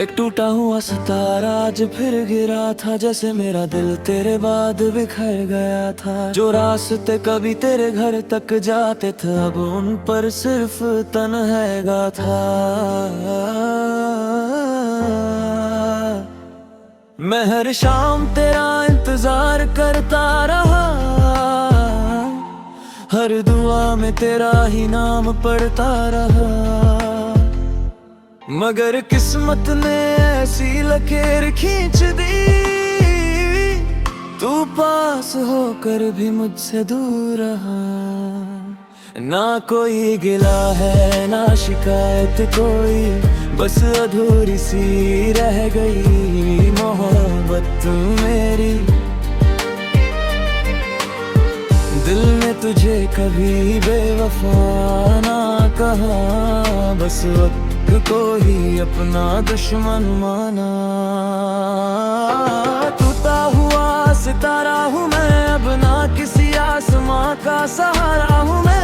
एक टूटा हुआ सितारा आज फिर गिरा था, जैसे मेरा दिल तेरे बाद बिखर गया था। जो रास्ते कभी तेरे घर तक जाते थे, अब उन पर सिर्फ तन्हाईगा था। मैं हर शाम तेरा इंतजार करता रहा, हर दुआ में तेरा ही नाम पढ़ता रहा। मगर किस्मत ने ऐसी लकीर खींच दी, तू पास होकर भी मुझसे दूर रहा। ना कोई गिला है ना शिकायत कोई, बस अधूरी सी रह गई मोहब्बत मेरी। दिल ने तुझे कभी बेवफा ना कहा, बस वक्त को ही अपना दुश्मन माना। टूटा हुआ सितारा हूँ मैं, अब ना किसी आसमां का सहारा हूँ मैं।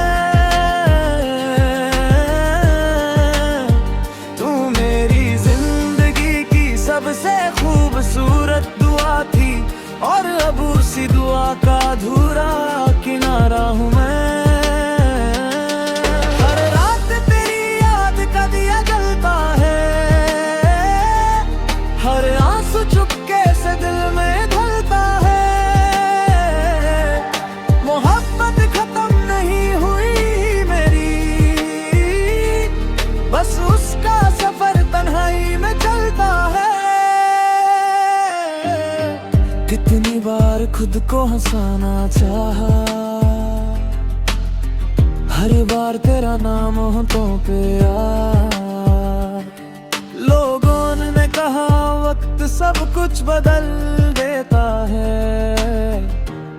तू मेरी जिंदगी की सबसे खूबसूरत दुआ थी, और अब उसी दुआ का अधूरा किनारा हूँ मैं। कितनी बार खुद को हंसाना चाहा, हर बार तेरा नाम होठों पे आया। लोगों ने कहा वक्त सब कुछ बदल देता है,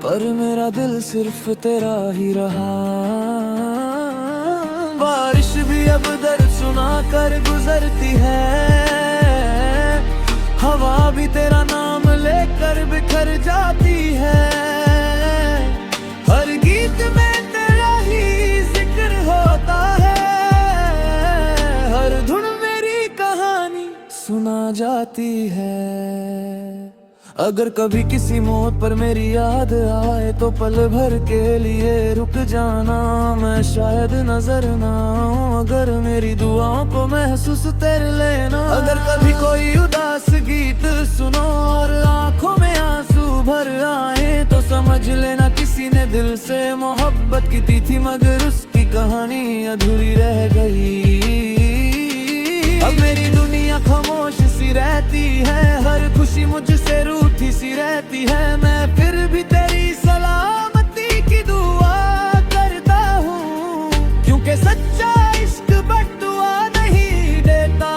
पर मेरा दिल सिर्फ तेरा ही रहा। बारिश भी अब दर्द सुना कर गुजरती है, हवा भी तेरा नाम लेकर बिखर जाती है। हर गीत में तेरा ही जिक्र होता है, हर धुन मेरी कहानी सुना जाती है। अगर कभी किसी मोड़ पर मेरी याद आए, तो पल भर के लिए रुक जाना, मैं शायद नजर ना आऊं। अगर मेरी दुआओं को महसूस तेरे लेना, अगर कभी कोई उदास गीत सुनो और आंखों में आंसू भर आए, तो समझ लेना किसी ने दिल से मोहब्बत की थी, मगर उसकी कहानी अधूरी रह गई। अब मेरी दुनिया खामोश सी रहती है, हर खुशी मुझसे रूठी सी रहती है। मैं फिर भी तेरी सलामती की दुआ करता हूँ, क्योंकि सच्चा इश्क बद्दुआ नहीं देता।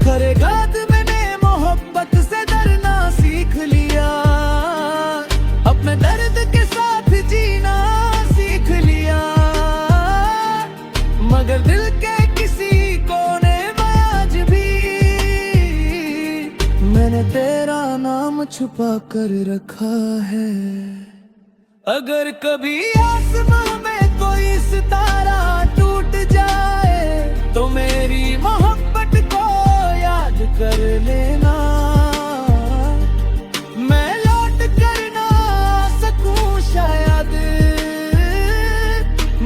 करेगा मैंने मोहब्बत से डरना सीख लिया, अपने दर्द के साथ जीना सीख लिया। मगर दिल के मैंने तेरा नाम छुपा कर रखा है। अगर कभी आसमां में कोई सितारा टूट जाए, तो मेरी मोहब्बत को याद कर लेना। मैं लौट कर ना सकूं शायद,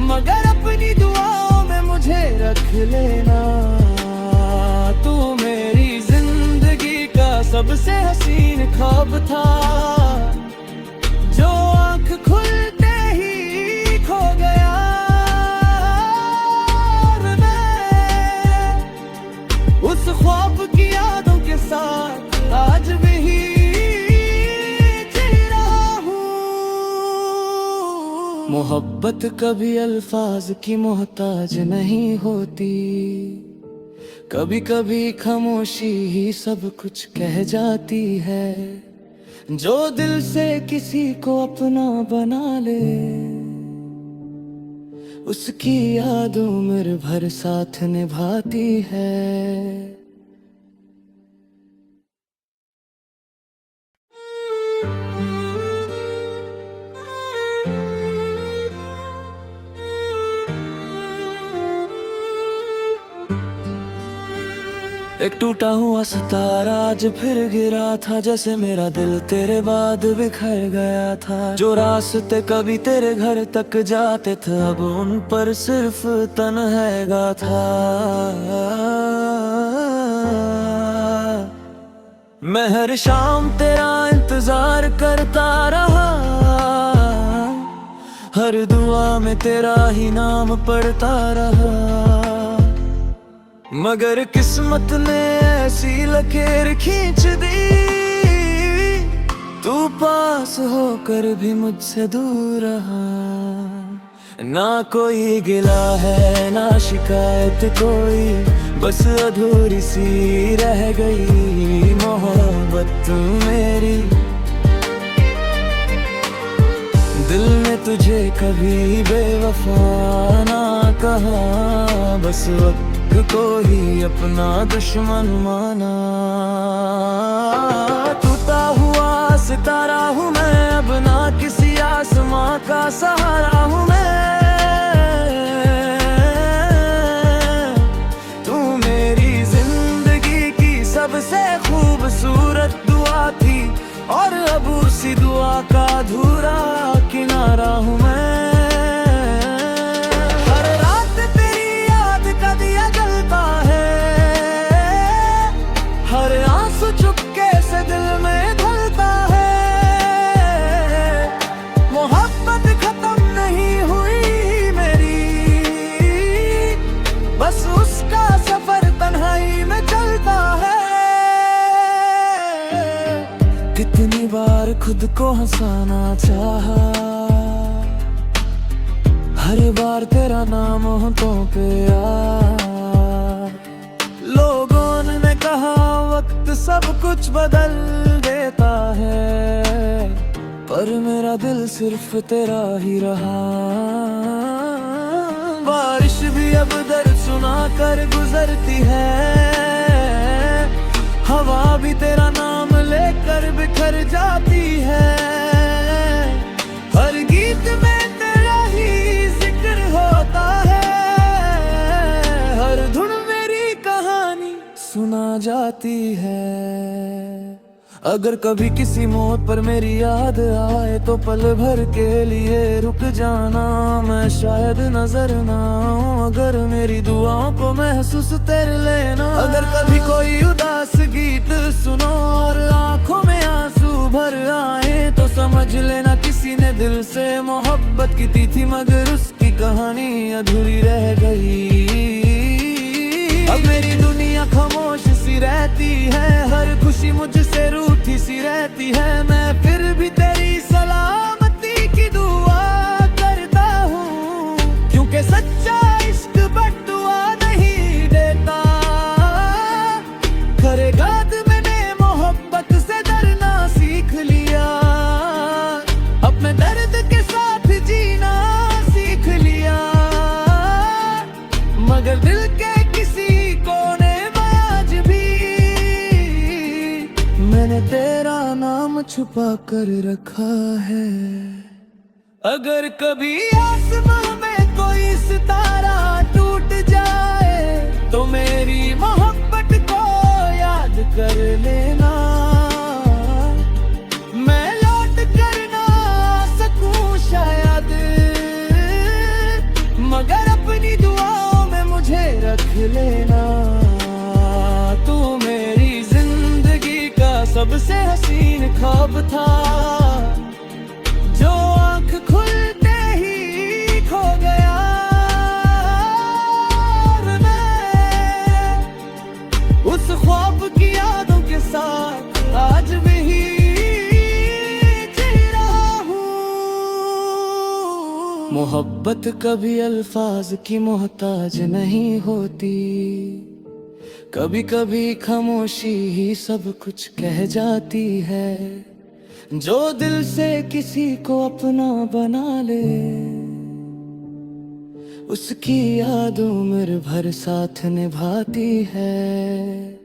मगर अपनी दुआओं में मुझे रख लेना। सबसे हसीन ख्वाब था, जो आंख खुलते ही खो गया। और मैं उस ख्वाब की यादों के साथ आज भी जी रहा हूँ। मोहब्बत कभी अल्फाज की मोहताज नहीं होती, कभी कभी खामोशी ही सब कुछ कह जाती है। जो दिल से किसी को अपना बना ले, उसकी याद उम्र भर साथ निभाती है। एक टूटा हुआ सितारा आज फिर गिरा था, जैसे मेरा दिल तेरे बाद बिखर गया था। जो रास्ते कभी तेरे घर तक जाते थे, अब उन पर सिर्फ तन्हाईगा था। मैं हर शाम तेरा इंतजार करता रहा, हर दुआ में तेरा ही नाम पढ़ता रहा। मगर किस्मत ने ऐसी लकीर खींच दी, तू पास होकर भी मुझसे दूर रहा। ना कोई गिला है ना शिकायत कोई, बस अधूरी सी रह गई मोहब्बत मेरी। दिल ने तुझे कभी बेवफा ना कहा, बस वक्त को ही अपना दुश्मन माना। टूटा हुआ सितारा हूँ मैं, अब ना किसी आसमां का सहारा हूँ मैं। तू मेरी जिंदगी की सबसे खूबसूरत दुआ थी, और अब उसी दुआ का अधूरा किनारा हूँ मैं। कितनी बार खुद को हंसाना चाहा, हर बार तेरा नाम होठों पे आया। लोगों ने कहा वक्त सब कुछ बदल देता है, पर मेरा दिल सिर्फ तेरा ही रहा। बारिश भी अब दर्द सुना कर गुजरती है, हवा भी तेरा नाम लेकर बिखर जाती है। हर गीत में तेरा ही जिक्र होता है, हर धुन मेरी कहानी सुना जाती है। अगर कभी किसी मोड़ पर मेरी याद आए, तो पल भर के लिए रुक जाना, मैं शायद नजर ना आऊं। अगर मेरी दुआओं को महसूस तेरे लेना, अगर कभी कोई उदास गीत सुनो और आंखों में आंसू भर आए, तो समझ लेना किसी ने दिल से मोहब्बत की थी, मगर उसकी कहानी अधूरी रह गई। अब मेरी दुनिया खामोश सी रहती है, हर खुशी मुझसे रूठी सी रहती है। मैं फिर भी तेरी सलामती की दुआ करता हूँ, क्योंकि सच्चा इश्क बद्दुआ नहीं देता। करेगा मैंने मोहब्बत से डरना सीख लिया, अपने दर्द के साथ जीना सीख लिया। मगर दिल के तेरा नाम छुपा कर रखा है। अगर कभी आसमां में कोई सितारा टूट जाए, तो मेरी मोहब्बत को याद कर लेना। मैं लौट कर ना सकूं शायद, मगर अपनी दुआओं में मुझे रख लेना। तू मेरी सबसे हसीन ख्वाब था, जो आंख खुलते ही खो गया। मैं उस ख्वाब की यादों के साथ आज भी जी रहा हूँ। मोहब्बत कभी अल्फाज की मोहताज नहीं होती, कभी कभी खामोशी ही सब कुछ कह जाती है। जो दिल से किसी को अपना बना ले, उसकी याद उम्र भर साथ निभाती है।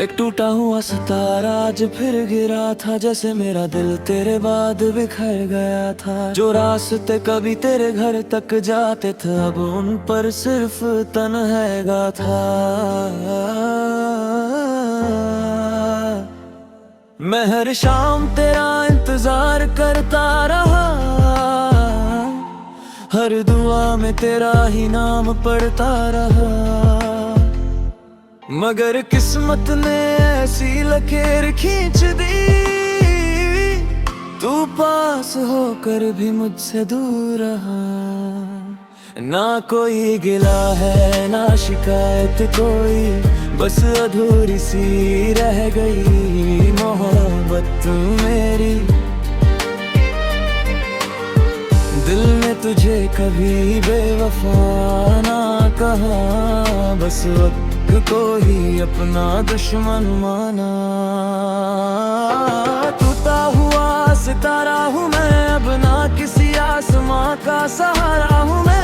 एक टूटा हुआ सितारा आज फिर गिरा था, जैसे मेरा दिल तेरे बाद बिखर गया था। जो रास्ते कभी तेरे घर तक जाते थे, अब उन पर सिर्फ तन्हाईगा था। मैं हर शाम तेरा इंतजार करता रहा, हर दुआ में तेरा ही नाम पढ़ता रहा। मगर किस्मत ने ऐसी लकीर खींच दी, तू पास होकर भी मुझसे दूर रहा। ना कोई गिला है ना शिकायत कोई, बस अधूरी सी रह गई मोहब्बत मेरी। दिल ने तुझे कभी बेवफा ना कहा, बस वक्त को ही अपना दुश्मन माना। टूटा हुआ सितारा हूँ मैं, अब ना किसी आसमां का सहारा हूँ मैं।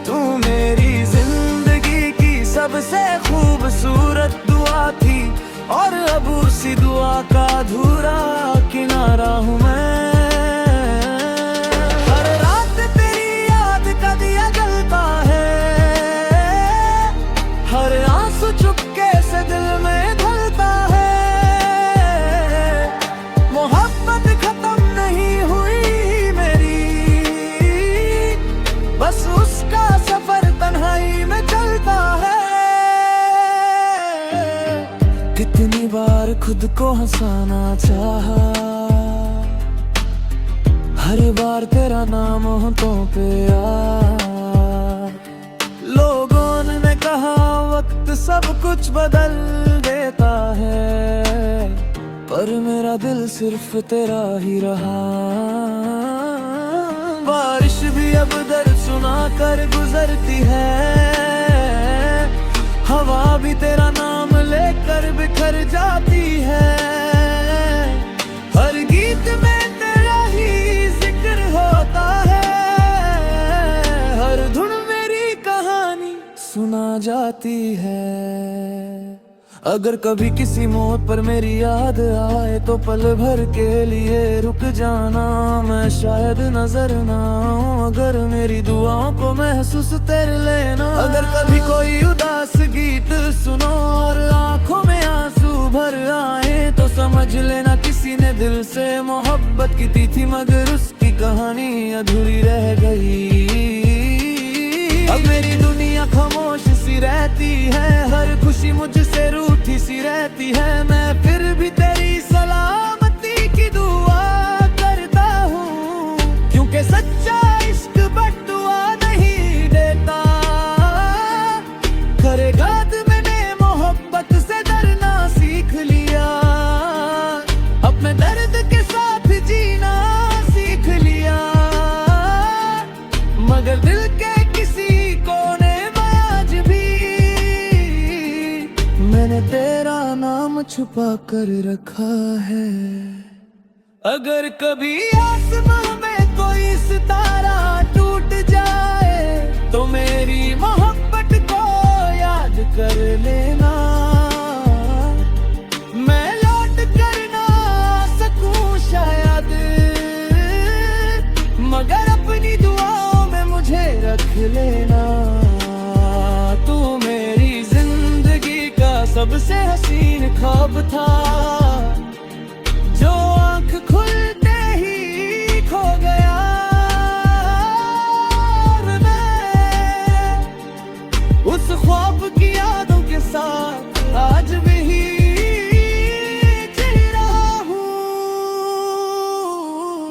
तू मेरी जिंदगी की सबसे खूबसूरत दुआ थी, और अब उसी दुआ का अधूरा किनारा हूँ मैं। कितनी बार खुद को हंसाना चाहा, हर बार तेरा नाम होठों पे आ। लोगों ने कहा वक्त सब कुछ बदल देता है, पर मेरा दिल सिर्फ तेरा ही रहा। बारिश भी अब दर्द सुना कर गुजरती है, हवा भी तेरा नाम लेकर बिखर जाती है। हर गीत में तेरा ही जिक्र होता है, हर धुन मेरी कहानी सुना जाती है। अगर कभी किसी मोड़ पर मेरी याद आए, तो पल भर के लिए रुक जाना, मैं शायद नजर ना आऊं। अगर मेरी दुआओं को महसूस कर लेना, अगर कभी कोई उदास गीत सुनो और आंखों में आंसू भर आए, तो समझ लेना किसी ने दिल से मोहब्बत की थी, मगर उसकी कहानी अधूरी रह गई। अब मेरी दुनिया खामोश सी रहती है, हर खुशी मुझसे रूठी सी रहती है। मैं फिर भी तेरी सलामती की दुआ करता हूँ, क्योंकि सच्चा इश्क बद्दुआ नहीं देता। खरे घात मैंने मोहब्बत से डरना सीख लिया, अपने दर्द के साथ जीना सीख लिया। मगर दिल के किसी कोने में आज भी मैंने तेरा नाम छुपा कर रखा है। अगर कभी आसमां में कोई सितारा टूट जाए, तो मेरी मोहब्बत को याद कर लेना। मैं लौट कर ना सकूं शायद, मगर अपनी दुआओं में मुझे रख लेना। तू मेरी जिंदगी का सबसे हसीन ख्वाब था, जो आंख खुलते ही खो गया। और मैं उस ख्वाब की यादों के साथ आज भी जी रहा हूँ।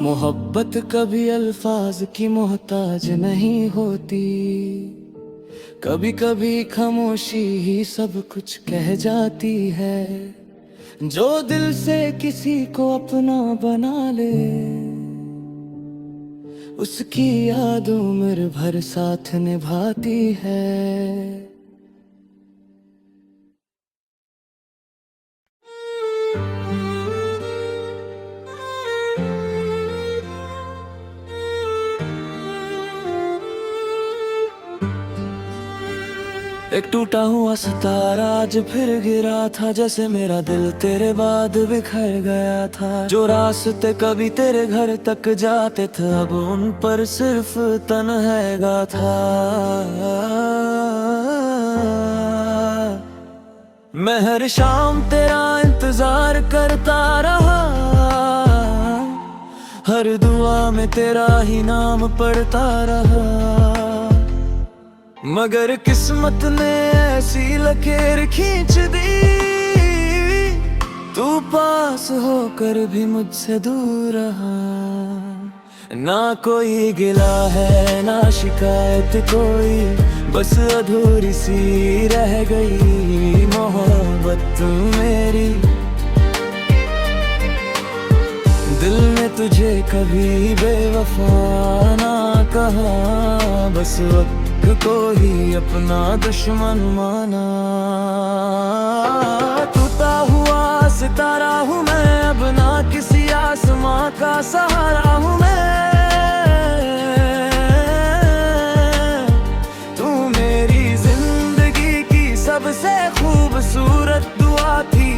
मोहब्बत कभी अल्फाज की मोहताज नहीं होती, कभी कभी खामोशी ही सब कुछ कह जाती है। जो दिल से किसी को अपना बना ले, उसकी याद उम्र भर साथ निभाती है। एक टूटा हुआ सितारा आज फिर गिरा था, जैसे मेरा दिल तेरे बाद बिखर गया था। जो रास्ते कभी तेरे घर तक जाते थे, अब उन पर सिर्फ तन्हाईगा था। मैं हर शाम तेरा इंतजार करता रहा, हर दुआ में तेरा ही नाम पढ़ता रहा। मगर किस्मत ने ऐसी लकीर खींच दी, तू पास होकर भी मुझसे दूर रहा। ना कोई गिला है ना शिकायत कोई, बस अधूरी सी रह गई मोहब्बत मेरी। दिल ने तुझे कभी बेवफा ना कहा, बस वक्त को ही अपना दुश्मन माना। टूटा हुआ सितारा हूँ मैं, अब ना किसी आसमां का सहारा हूँ मैं। तू मेरी जिंदगी की सबसे खूबसूरत दुआ थी,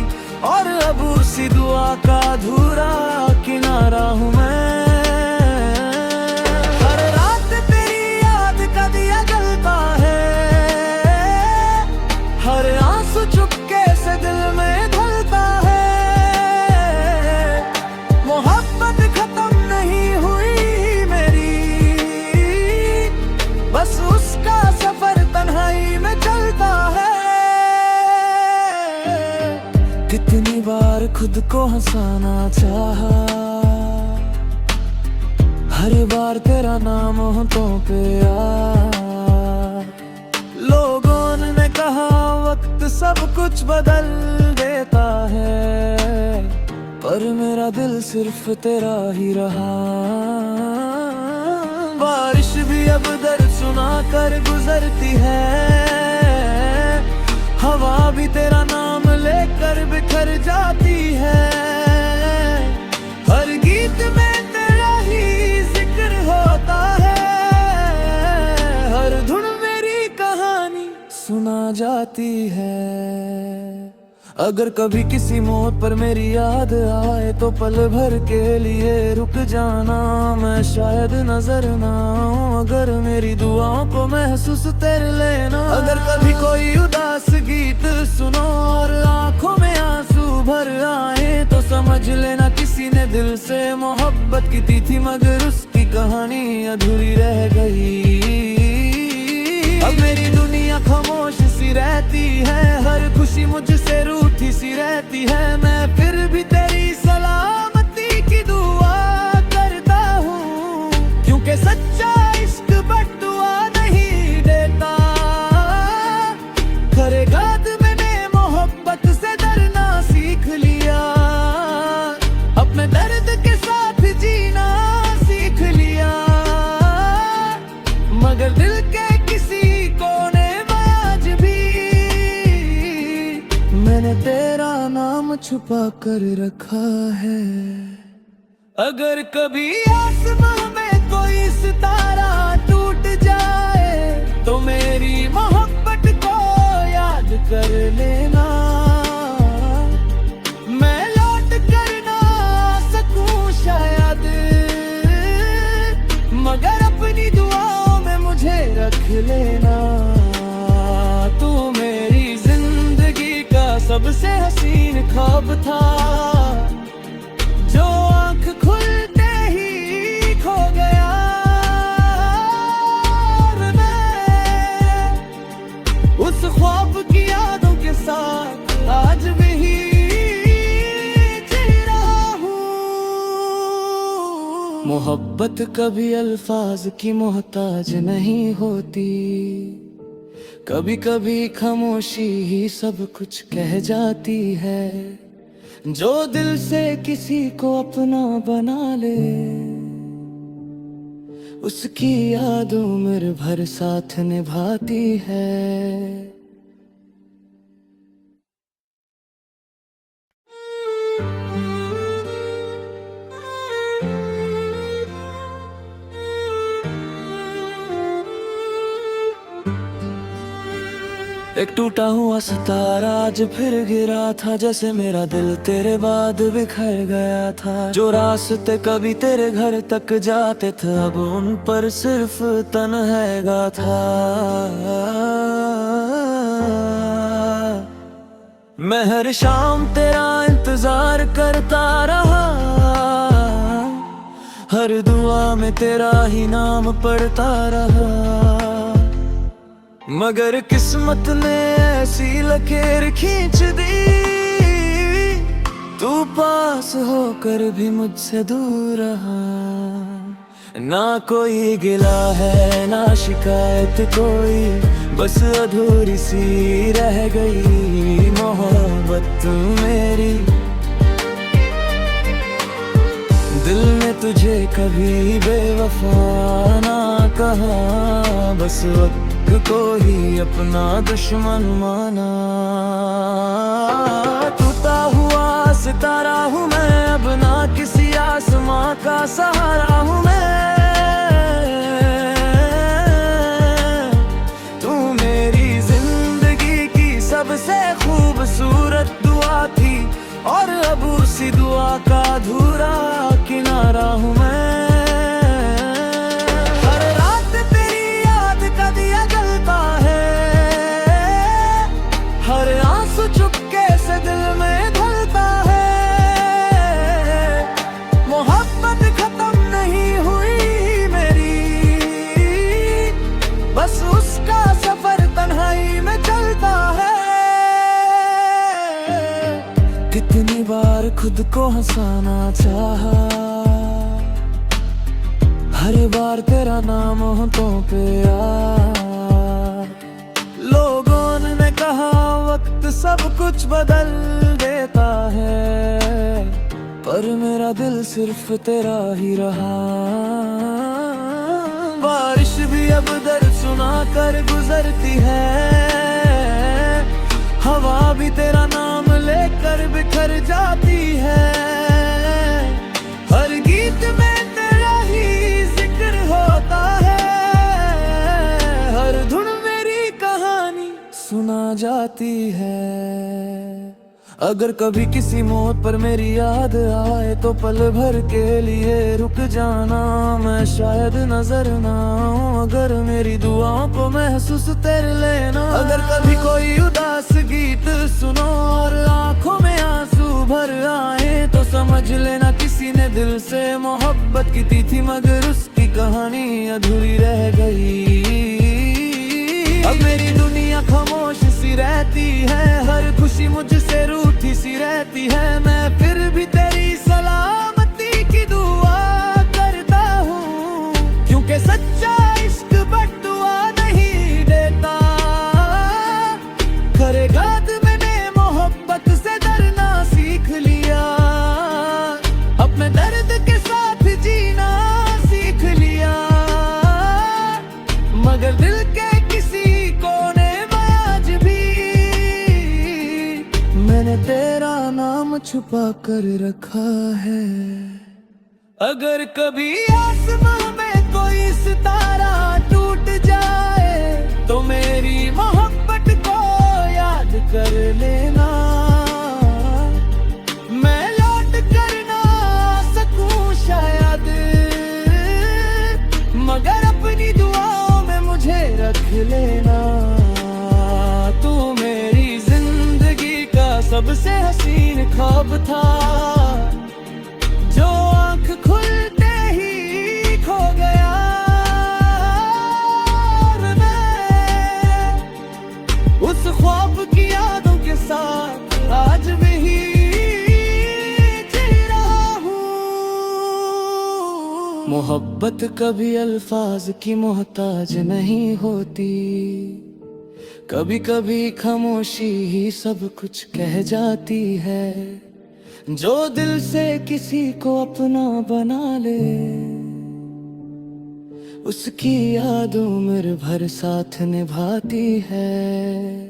और अब उसी दुआ का अधूरा किनारा हूँ मैं। कितनी बार खुद को हंसाना चाहा, हर बार तेरा नाम होठों पे आया। लोगों ने कहा वक्त सब कुछ बदल देता है, पर मेरा दिल सिर्फ तेरा ही रहा। बारिश भी अब दर्द सुना कर गुजरती है, हवा भी तेरा नाम लेकर बिखर जाती है। हर गीत में तेरा ही जिक्र होता है, हर धुन मेरी कहानी सुना जाती है। अगर कभी किसी मोड़ पर मेरी याद आए, तो पल भर के लिए रुक जाना, मैं शायद नजर ना आऊं। अगर मेरी दुआओं को महसूस तेरे लेना, अगर कभी कोई उदास गीत सुनो और आंखों में आंसू भर आए, तो समझ लेना किसी ने दिल से मोहब्बत की थी, मगर उसकी कहानी अधूरी रह गई। अब मेरी दुनिया खामोश सी रहती है, हर खुशी मुझसे रूठी सी रहती है। मैं फिर भी तेरी सलामती की दुआ करता हूँ, क्योंकि सच्चा इश्क बद्दुआ नहीं देता। खरे घात मैंने मोहब्बत से डरना सीख लिया, अपने दर्द के साथ जीना सीख लिया। मगर दिल के किसी कोने में आज भी मैंने तेरा नाम छुपा कर रखा है। अगर कभी आसमां में कोई सितारा टूट जाए, तो मेरी मोहब्बत को याद कर लेना। मैं लौट कर ना सकूं शायद, मगर अपनी दुआओं में मुझे रख लेना। तू मेरी जिंदगी का सबसे हसीन ख्वाब था, जो आंख खुलते ही खो गया। और मैं उस ख्वाब की यादों के साथ आज भी जी रहा हूँ। मोहब्बत कभी अल्फाज की मोहताज नहीं होती, कभी कभी खामोशी ही सब कुछ कह जाती है। जो दिल से किसी को अपना बना ले, उसकी याद उम्र भर साथ निभाती है। एक टूटा हुआ सितारा आज फिर गिरा था, जैसे मेरा दिल तेरे बाद बिखर गया था। जो रास्ते कभी तेरे घर तक जाते थे, अब उन पर सिर्फ तन्हाई था। मैं हर शाम तेरा इंतजार करता रहा, हर दुआ में तेरा ही नाम पढ़ता रहा। मगर किस्मत ने ऐसी लकीर खींच दी, तू पास होकर भी मुझसे दूर रहा। ना कोई गिला है ना शिकायत कोई, बस अधूरी सी रह गई मोहब्बत मेरी। दिल ने तुझे कभी बेवफा ना कहा, बस वक्त को ही अपना दुश्मन माना। टूटा हुआ सितारा हूँ मैं, अब ना किसी आसमां का सहारा हूँ मैं। तू मेरी जिंदगी की सबसे खूबसूरत दुआ थी, और अब उसी दुआ का अधूरा किनारा हूँ मैं। कितनी बार खुद को हंसाना चाहा, हर बार तेरा नाम होठों पे आया। लोगों ने कहा वक्त सब कुछ बदल देता है, पर मेरा दिल सिर्फ तेरा ही रहा। बारिश भी अब दर्द सुना कर गुजरती है, हवा भी तेरा नाम लेकर बिखर जाती है। हर गीत में तेरा ही जिक्र होता है, हर धुन मेरी कहानी सुना जाती है। अगर कभी किसी मोड़ पर मेरी याद आए, तो पल भर के लिए रुक जाना, मैं शायद नजर ना आऊं। अगर मेरी दुआओं को महसूस तेरे लेना, अगर कभी कोई उदास गीत सुनो और आंखों में आंसू भर आए, तो समझ लेना किसी ने दिल से मोहब्बत की थी, मगर उसकी कहानी अधूरी रह गई। अब मेरी दुनिया खामोश सी रहती है, हर खुशी मुझसे रूठी सी रहती है। मैं फिर भी तेरी सलामती की दुआ करता हूँ, क्योंकि सच्चा इश्क बद्दुआ नहीं देता। करेगा मैंने मोहब्बत से डरना सीख लिया, अपने दर्द के साथ जीना सीख लिया। मगर दिल के मैंने तेरा नाम छुपा कर रखा है। अगर कभी आसमां में कोई सितारा टूट जाए, तो मेरी मोहब्बत को याद कर लेना। मैं लौट कर ना सकूं शायद, मगर अपनी दुआओं में मुझे रख लेना। सबसे हसीन ख्वाब था, जो आंख खुलते ही खो गया। और मैं उस ख्वाब की यादों के साथ आज भी जी रहा हूँ। मोहब्बत कभी अल्फाज की मोहताज नहीं होती, कभी कभी खामोशी ही सब कुछ कह जाती है। जो दिल से किसी को अपना बना ले, उसकी याद उम्र भर साथ निभाती है।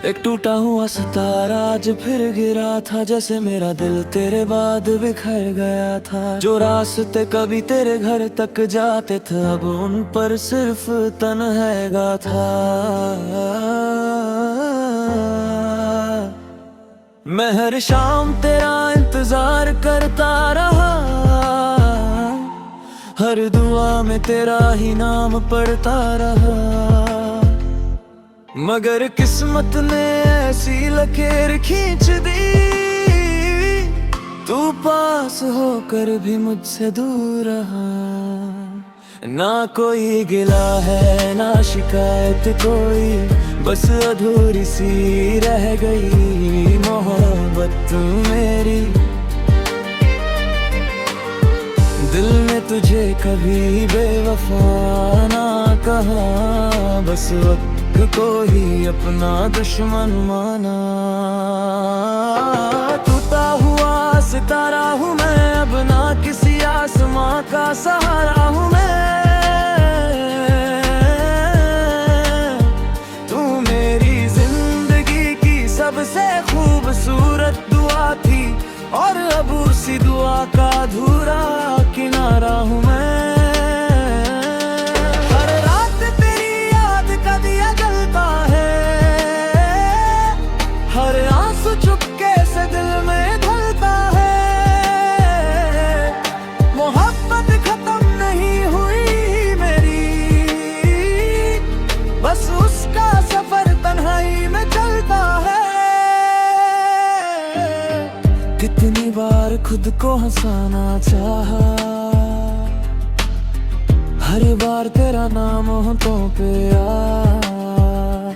एक टूटा हुआ सितारा आज फिर गिरा था, जैसे मेरा दिल तेरे बाद बिखर गया था। जो रास्ते कभी तेरे घर तक जाते थे, अब उन पर सिर्फ तन्हाईगा था। मैं हर शाम तेरा इंतजार करता रहा, हर दुआ में तेरा ही नाम पढ़ता रहा। मगर किस्मत ने ऐसी लकीर खींच दी, तू पास होकर भी मुझसे दूर रहा। ना कोई गिला है ना शिकायत कोई, बस अधूरी सी रह गई मोहब्बत मेरी। दिल ने तुझे कभी बेवफा ना कहा, बस वक्त को ही अपना दुश्मन माना। टूटा हुआ सितारा हूँ मैं, अब ना किसी आसमां का सहारा हूँ मैं। तू मेरी जिंदगी की सबसे खूबसूरत दुआ थी, और अब उसी दुआ का अधूरा किनारा हूँ मैं। कितनी बार खुद को हंसाना चाहा, हर बार तेरा नाम होठों पे आया।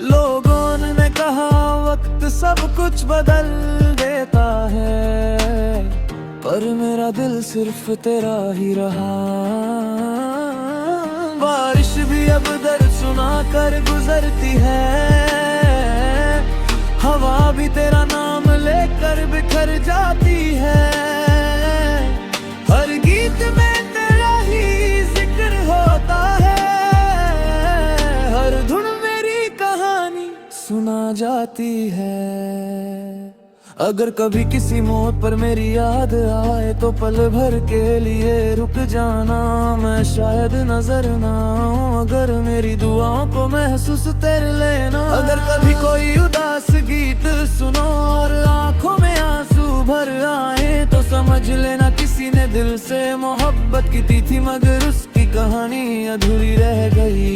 लोगों ने कहा वक्त सब कुछ बदल देता है, पर मेरा दिल सिर्फ तेरा ही रहा। बारिश भी अब दर्द सुना कर गुजरती है, हवा भी तेरा नाम लेकर बिखर जाती है। हर गीत में तेरा ही जिक्र होता है, हर धुन मेरी कहानी सुना जाती है। अगर कभी किसी मोड़ पर मेरी याद आए, तो पल भर के लिए रुक जाना, मैं शायद नजर ना आऊं। अगर मेरी दुआओं को महसूस तेरे लेना, अगर कभी कोई उदास गीत सुनो और आंखों में आंसू भर आए, तो समझ लेना किसी ने दिल से मोहब्बत की थी, मगर उसकी कहानी अधूरी रह गई।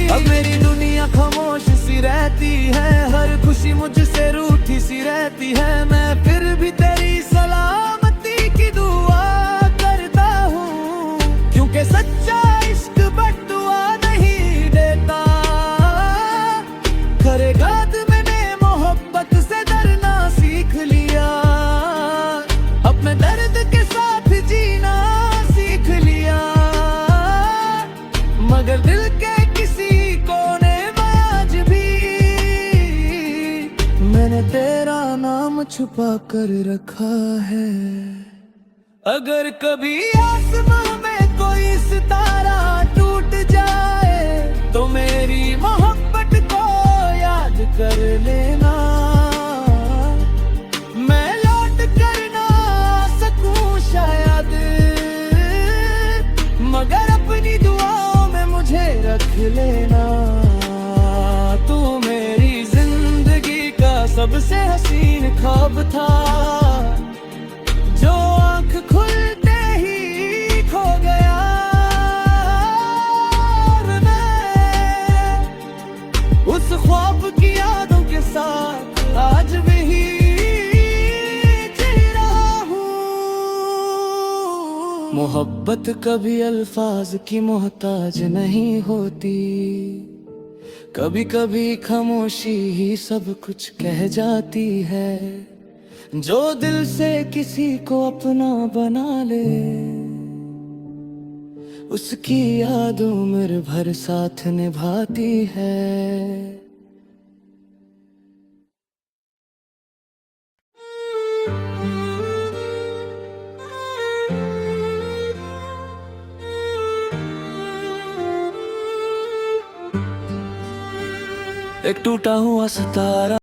अब मेरी दुनिया खामोश सी रहती है, हर खुशी मुझसे रूठी सी रहती है। मैं फिर भी तेरी सलामती की दुआ करता हूँ, क्योंकि सच्चा इश्क बद्दुआ नहीं देता। करेगा तो मैंने मोहब्बत से डरना सीख लिया, अपने दर्द के साथ जीना सीख लिया। मगर दिल के मैंने तेरा नाम छुपा कर रखा है। अगर कभी आसमां में कोई सितारा टूट जाए, तो मेरी मोहब्बत को याद कर लेना। मैं लौट कर ना सकूं शायद, मगर अपनी दुआओं में मुझे रख लेना। सबसे हसीन ख्वाब था, जो आंख खुलते ही खो गया। और मैं उस ख्वाब की यादों के साथ आज भी जी रहा हूँ। मोहब्बत कभी अल्फाज की मोहताज नहीं होती, कभी कभी खामोशी ही सब कुछ कह जाती है। जो दिल से किसी को अपना बना ले, उसकी याद उम्र भर साथ निभाती है। एक टूटा हुआ सितारा।